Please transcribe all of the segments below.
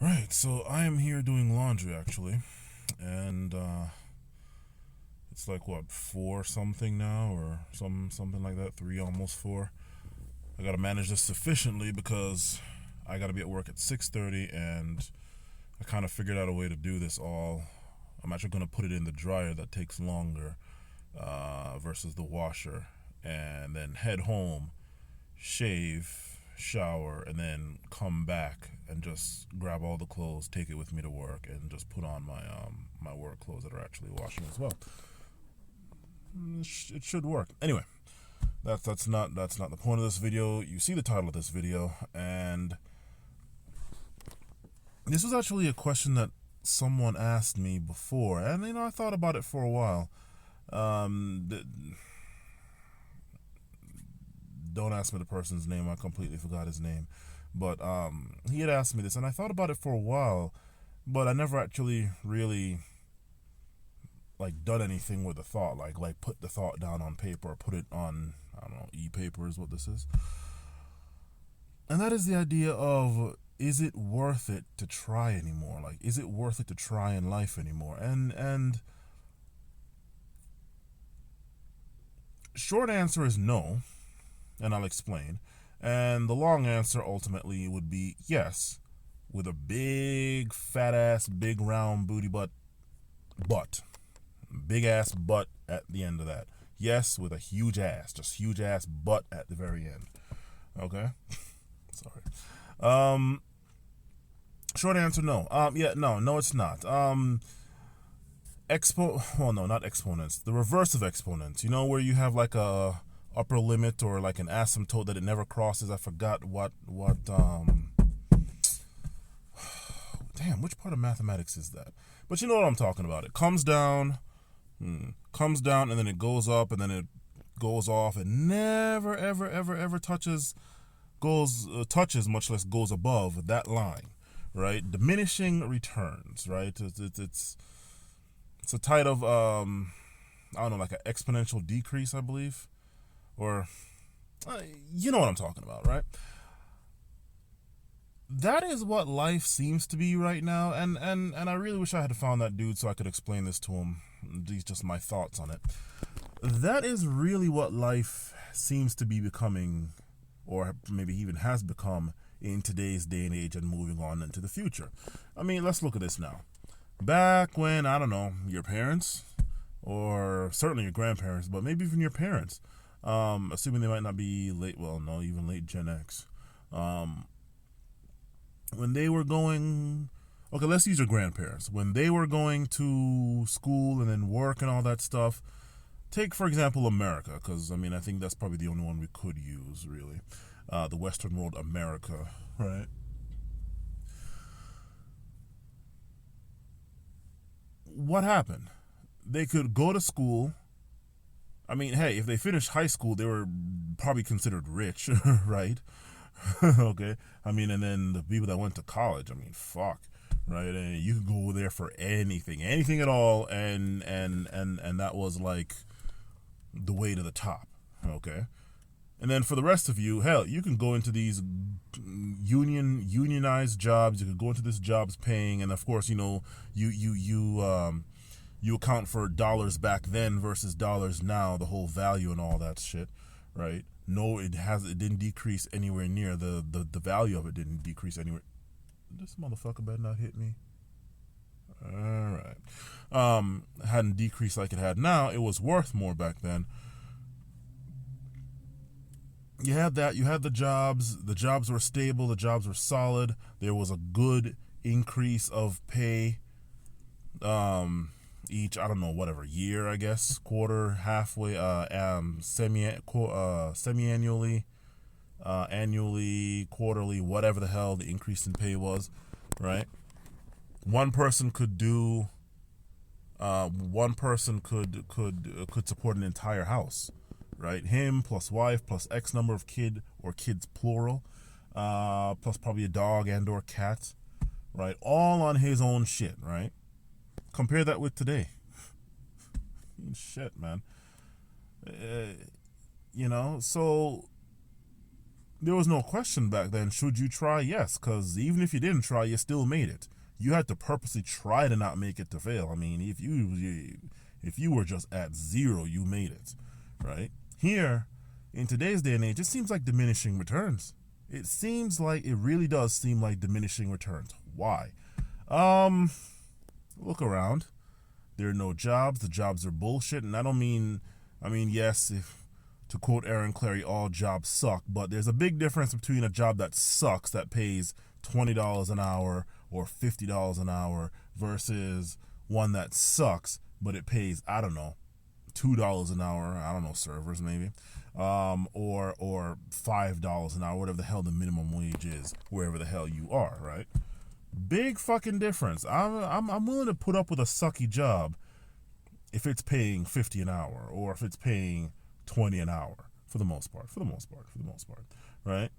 Right, so I am here doing laundry actually, and it's like what, four something now, or something like that, three, almost four. I gotta manage this sufficiently because I gotta be at work at 6:30, and I kind of figured out a way to do this all. I'm actually gonna put it in the dryer. That takes longer versus the washer, and then head home, shave, shower, and then come back and just grab all the clothes, take it with me to work, and just put on my work clothes that are actually washing as well. It should work. Anyway, that's not the point of this video. You see the title of this video, and this was actually a question that someone asked me before, and I thought about it for a while. Um, don't ask me the person's name. I completely forgot his name. But he had asked me this, and I thought about it for a while, but I never actually really like done anything with the thought, like put the thought down on paper or put it on, I don't know, e-paper is what this is. And that is the idea of, is it worth it to try anymore? Like, is it worth it to try in life anymore? And short answer is no, and I'll explain. And the long answer ultimately would be yes, with a big fat ass, big round booty butt, big ass butt at the end of that. Yes, with a huge ass, just huge ass butt at the very end. Okay, sorry. Short answer, no. Yeah, no, it's not. Well, no, not exponents. The reverse of exponents. You know, where you have like a upper limit or like an asymptote that it never crosses. I forgot what. Damn, which part of mathematics is that? But you know what I'm talking about. It comes down, and then it goes up, and then it goes off, and never, ever, ever, ever touches, much less goes above that line, right? Diminishing returns, right? It's a type of I don't know, like an exponential decrease, I believe, or you know what I'm talking about, right? That is what life seems to be right now, and I really wish I had found that dude so I could explain this to him. These just my thoughts on it. That is really what life seems to be becoming, or maybe even has become in today's day and age and moving on into the future. I mean, let's look at this now. Back when, I don't know, your parents, or certainly your grandparents, but maybe even your parents, assuming they might not be late, well, no, even late Gen X, when they were going, okay, let's use your grandparents. When they were going to school and then work and all that stuff, take, for example, America, because, I mean, I think that's probably the only one we could use, really. The Western world, America, right? What happened? They could go to school. I mean, hey, if they finished high school, they were probably considered rich, right? Okay. I mean, and then the people that went to college, I mean, fuck, right? And you could go there for anything at all, and that was like the way to the top, okay? And then for the rest of you, hell, you can go into these unionized jobs. You could go into this jobs paying, and of course, you account for dollars back then versus dollars now, the whole value and all that shit, right? No, it didn't decrease anywhere near the value of it didn't decrease anywhere. This motherfucker better not hit me. All right. Hadn't decreased like it had now. It was worth more back then. You had that. You had the jobs. The jobs were stable. The jobs were solid. There was a good increase of pay. Each, I don't know, whatever year, I guess, quarter, halfway, semi-annually, annually, quarterly, whatever the hell the increase in pay was, right? One person could do. One person could support an entire house, right? Him plus wife plus X number of kid or kids plural, plus probably a dog and or cat, right? All on his own shit, right? Compare that with today. Shit, man. So there was no question back then. Should you try? Yes, because even if you didn't try, you still made it. You had to purposely try to not make it to fail. I mean, if you were just at zero, you made it, right? Here, in today's day and age, it seems like diminishing returns. It really does seem like diminishing returns. Why? Look around. There are no jobs. The jobs are bullshit, and I mean, yes, if to quote Aaron Clarey, all jobs suck, but there's a big difference between a job that sucks that pays $20 an hour or $50 an hour versus one that sucks but it pays, I don't know, $2 an hour, I don't know, servers maybe, or $5 an hour, whatever the hell the minimum wage is, wherever the hell you are, right? Big fucking difference. I'm willing to put up with a sucky job if it's paying 50 an hour or if it's paying 20 an hour for the most part, right?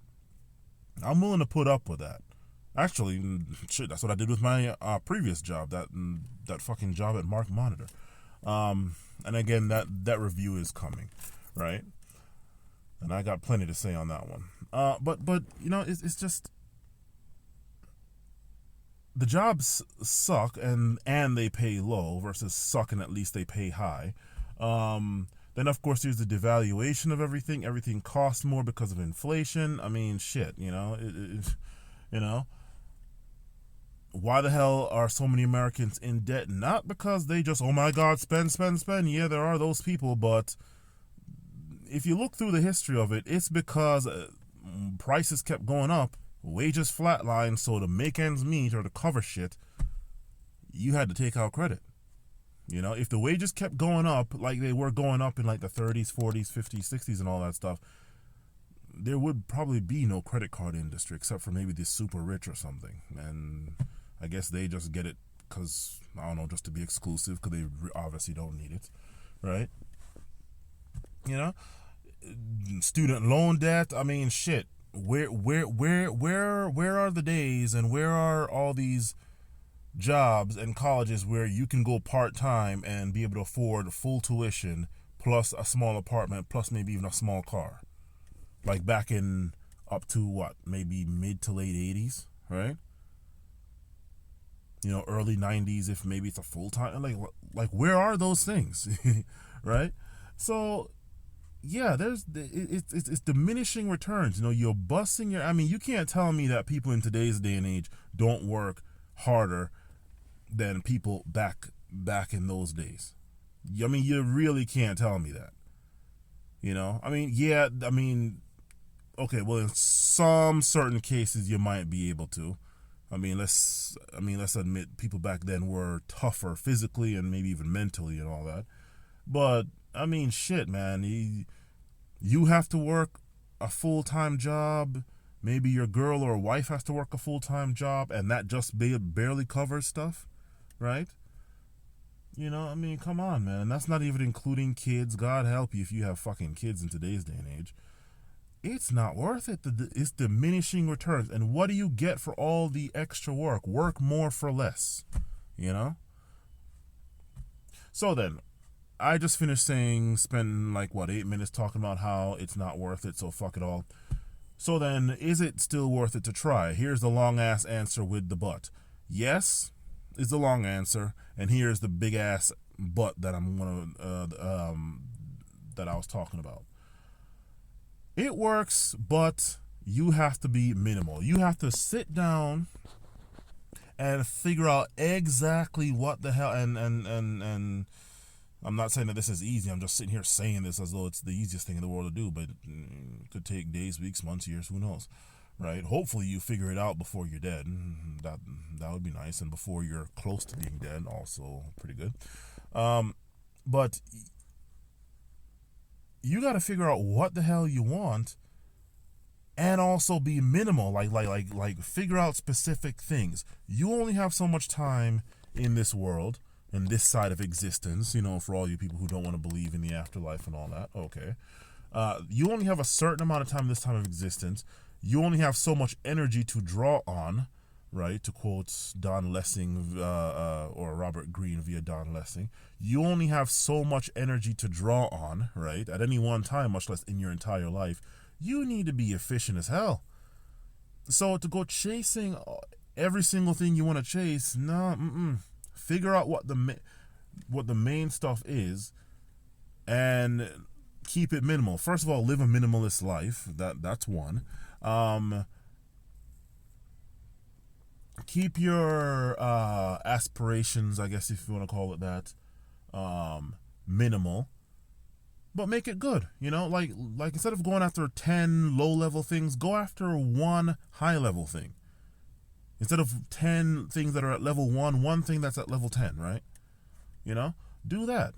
I'm willing to put up with that. Actually, shit, that's what I did with my previous job, that fucking job at Mark Monitor. And again, that review is coming, right? And I got plenty to say on that one. But you know, it's just the jobs suck and they pay low versus suck and at least they pay high. Then of course there's the devaluation of everything. Everything costs more because of inflation. I mean, shit, you know, you know. Why the hell are so many Americans in debt? Not because they just, oh my God, spend. Yeah, there are those people, but if you look through the history of it, it's because prices kept going up, wages flatlined, so to make ends meet or to cover shit, you had to take out credit. You know, if the wages kept going up like they were going up in like the 30s, 40s, 50s, 60s and all that stuff, there would probably be no credit card industry except for maybe the super rich or something. And I guess they just get it because, I don't know, just to be exclusive because they obviously don't need it, right? You know, student loan debt. I mean, shit. Where are the days and where are all these jobs and colleges where you can go part-time and be able to afford full tuition plus a small apartment plus maybe even a small car? Like back in up to what, maybe mid to late 80s, right? You know, early 90s if maybe it's a full-time, like where are those things? Right? So yeah, it's diminishing returns. You know, you're busting your, I mean, you can't tell me that people in today's day and age don't work harder than people back in those days. I mean, you really can't tell me that. You know, I mean, yeah, I mean, okay, well, in some certain cases you might be able to. I mean, let's admit people back then were tougher physically and maybe even mentally and all that. But I mean, shit, man, you have to work a full-time job. Maybe your girl or wife has to work a full-time job, and that just barely covers stuff, right? You know, I mean, come on, man. And that's not even including kids. God help you if you have fucking kids in today's day and age. It's not worth it. It's diminishing returns. And what do you get for all the extra work? Work more for less, you know? So then, I just finished spending like, 8 minutes talking about how it's not worth it, so fuck it all. So then, is it still worth it to try? Here's the long-ass answer with the but. Yes is the long answer, and here's the big-ass but that that I was talking about. It works, but you have to be minimal. You have to sit down and figure out exactly what the hell, and I'm not saying that this is easy. I'm just sitting here saying this as though it's the easiest thing in the world to do, but it could take days, weeks, months, years, who knows, right? Hopefully you figure it out before you're dead. That would be nice, and before you're close to being dead, also pretty good. But you got to figure out what the hell you want, and also be minimal. Like figure out specific things. You only have so much time in this world, in this side of existence. You know, for all you people who don't want to believe in the afterlife and all that. Okay, you only have a certain amount of time in this time of existence. You only have so much energy to draw on, right? To quote Don Lessing or Robert Greene via Don Lessing, you only have so much energy to draw on, right? At any one time, much less in your entire life. You need to be efficient as hell. So to go chasing every single thing you want to chase, no, figure out what the main stuff is, and keep it minimal. First of all, live a minimalist life. That's one. Keep your aspirations, I guess if you want to call it that, minimal, but make it good. Like instead of going after 10 low level things, go after one high level thing. Instead of 10 things that are at level 1, one thing that's at level 10, right? Do that.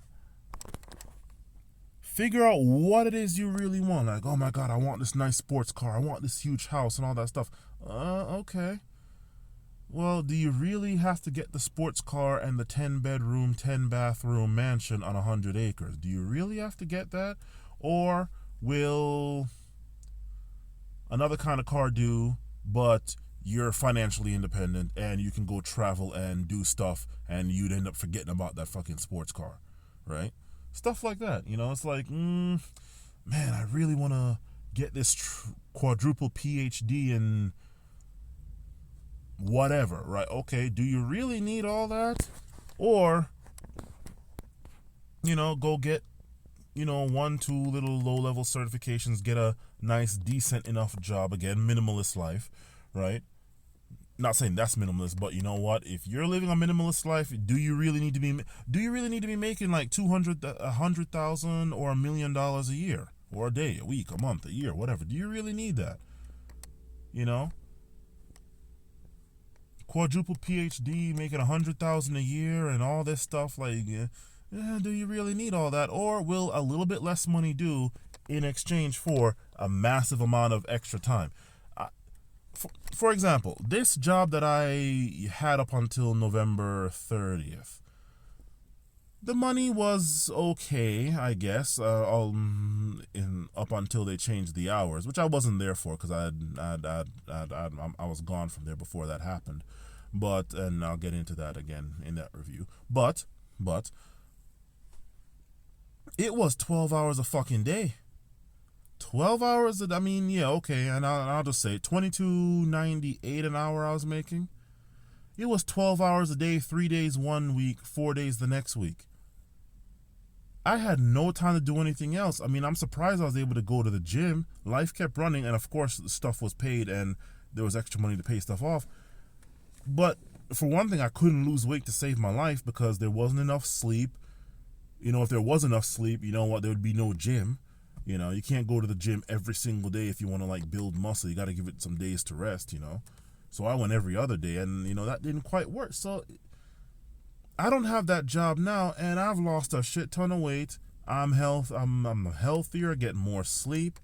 Figure out what it is you really want. Like, oh my God, I want this nice sports car. I want this huge house and all that stuff. Okay. Well, do you really have to get the sports car and the 10-bedroom, 10-bathroom mansion on 100 acres? Do you really have to get that? Or will another kind of car do, but you're financially independent and you can go travel and do stuff and you'd end up forgetting about that fucking sports car, right? Stuff like that. It's like, man, I really want to get this quadruple PhD in whatever, right? Okay, do you really need all that? Or, go get, 1, 2 little low-level certifications, get a nice, decent enough job, again, minimalist life, right? Not saying that's minimalist, but you know what? If you're living a minimalist life, do you really need to be making like 100,000 or $1 million a year, or a day, a week, a month, a year, whatever? Do you really need that? Quadruple PhD, making 100,000 a year, and all this stuff. Like, do you really need all that? Or will a little bit less money do in exchange for a massive amount of extra time? For example, this job that I had up until November 30th, the money was okay, I guess, up until they changed the hours, which I wasn't there for because I was gone from there before that happened. And I'll get into that again in that review. But it was 12 hours a fucking day. 12 hours, yeah, okay, and I'll just say $22.98 an hour I was making. It was 12 hours a day, 3 days 1 week, 4 days the next week. I had no time to do anything else. I'm surprised I was able to go to the gym. Life kept running, and of course, stuff was paid, and there was extra money to pay stuff off. But for one thing, I couldn't lose weight to save my life because there wasn't enough sleep. If there was enough sleep, there would be no gym. You can't go to the gym every single day if you want to build muscle. You got to give it some days to rest, So I went every other day, and that didn't quite work. So I don't have that job now, and I've lost a shit ton of weight. I'm healthier, getting more sleep,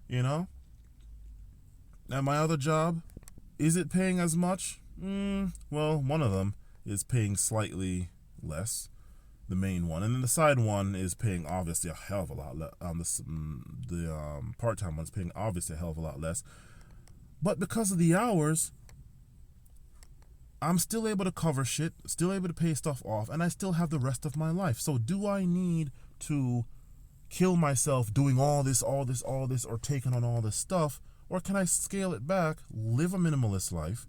And my other job, is it paying as much? Well, one of them is paying slightly less. The main one, and then the side one is paying obviously a hell of a lot less. The part-time one's paying obviously a hell of a lot less, but because of the hours, I'm still able to cover shit, still able to pay stuff off, and I still have the rest of my life. So do I need to kill myself doing all this, or taking on all this stuff, or can I scale it back, live a minimalist life,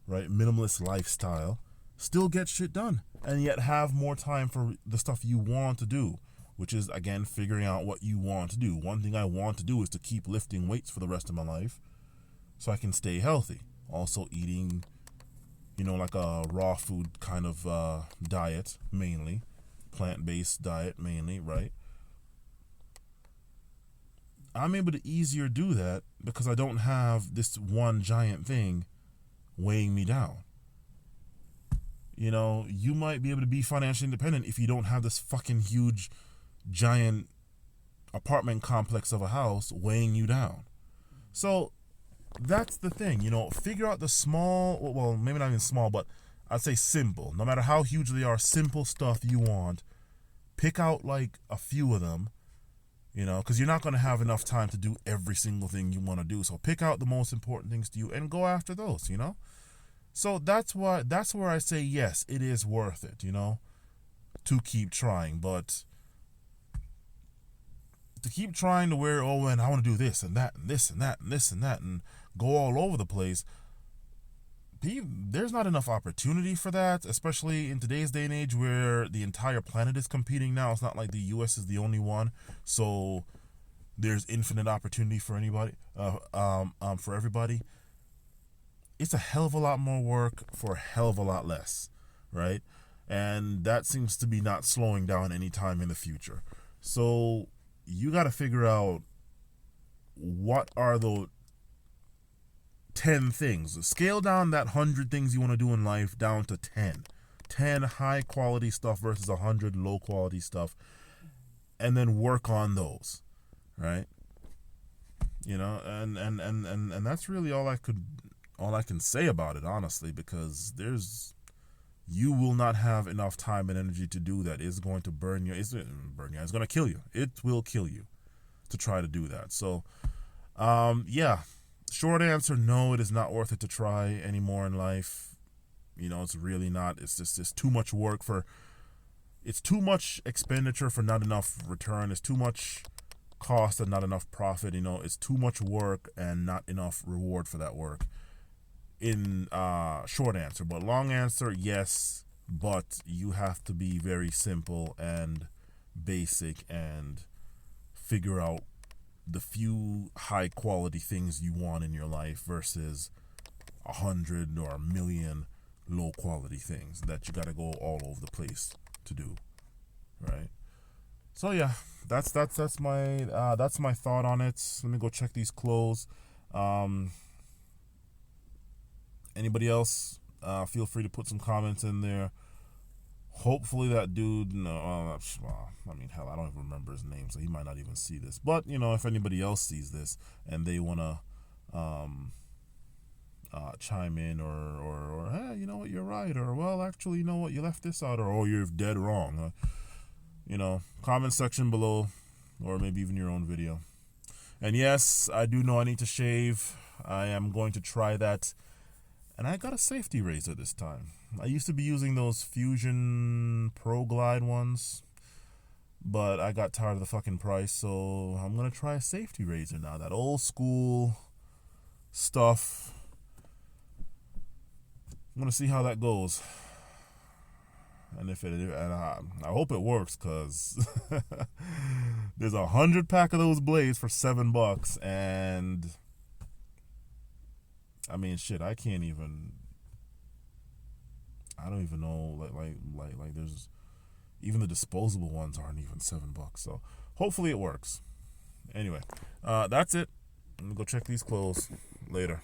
right? Minimalist lifestyle, still get shit done, and yet have more time for the stuff you want to do, which is, again, figuring out what you want to do. One thing I want to do is to keep lifting weights for the rest of my life so I can stay healthy. Also eating, like a raw food kind of diet, mainly. Plant-based diet, mainly, right? I'm able to easier do that because I don't have this one giant thing weighing me down. You might be able to be financially independent if you don't have this fucking huge, giant apartment complex of a house weighing you down. So that's the thing, figure out the small, well, maybe not even small, but I'd say simple. No matter how huge they are, simple stuff you want. Pick out a few of them, because you're not going to have enough time to do every single thing you want to do. So pick out the most important things to you and go after those, So that's where I say, yes, it is worth it, to keep trying. But to keep trying to wear, oh, and I want to do this and that and this and that and this and that and go all over the place, there's not enough opportunity for that, especially in today's day and age where the entire planet is competing now. It's not like the US is the only one, so there's infinite opportunity for anybody, for everybody. It's a hell of a lot more work for a hell of a lot less, right? And that seems to be not slowing down anytime in the future. So you got to figure out what are the 10 things. Scale down that 100 things you want to do in life down to 10. 10 high quality stuff versus 100 low quality stuff, and then work on those, right? You know, and that's really all I can say about it, honestly, because you will not have enough time and energy to do that. It's going to burn you. It's going to kill you. It will kill you to try to do that. So, yeah. Short answer, no, it is not worth it to try anymore in life. You know, it's really not. It's too much work it's too much expenditure for not enough return. It's too much cost and not enough profit. You know, it's too much work and not enough reward for that work. In short answer, but long answer, yes, but you have to be very simple and basic and figure out the few high quality things you want in your life versus 100 or 1,000,000 low quality things that you got to go all over the place to do, right? So yeah, that's my thought on it. Let me go check these clothes. Anybody else, feel free to put some comments in there. Hopefully that dude, I mean, hell, I don't even remember his name, so he might not even see this. But, you know, if anybody else sees this and they want to chime in or hey, you know what, you're right, or, well, actually, you know what, you left this out, or, oh, you're dead wrong. You know, comment section below, or maybe even your own video. And yes, I do know I need to shave. I am going to try that. And I got a safety razor this time. I used to be using those Fusion Pro Glide ones, but I got tired of the fucking price, so I'm going to try a safety razor now. That old school stuff. I'm going to see how that goes. And I hope it works, because there's 100 pack of those blades for $7, and I mean, shit, I don't even know, like there's, even the disposable ones aren't even $7, so hopefully it works. Anyway, that's it. I'm gonna go check these clothes later.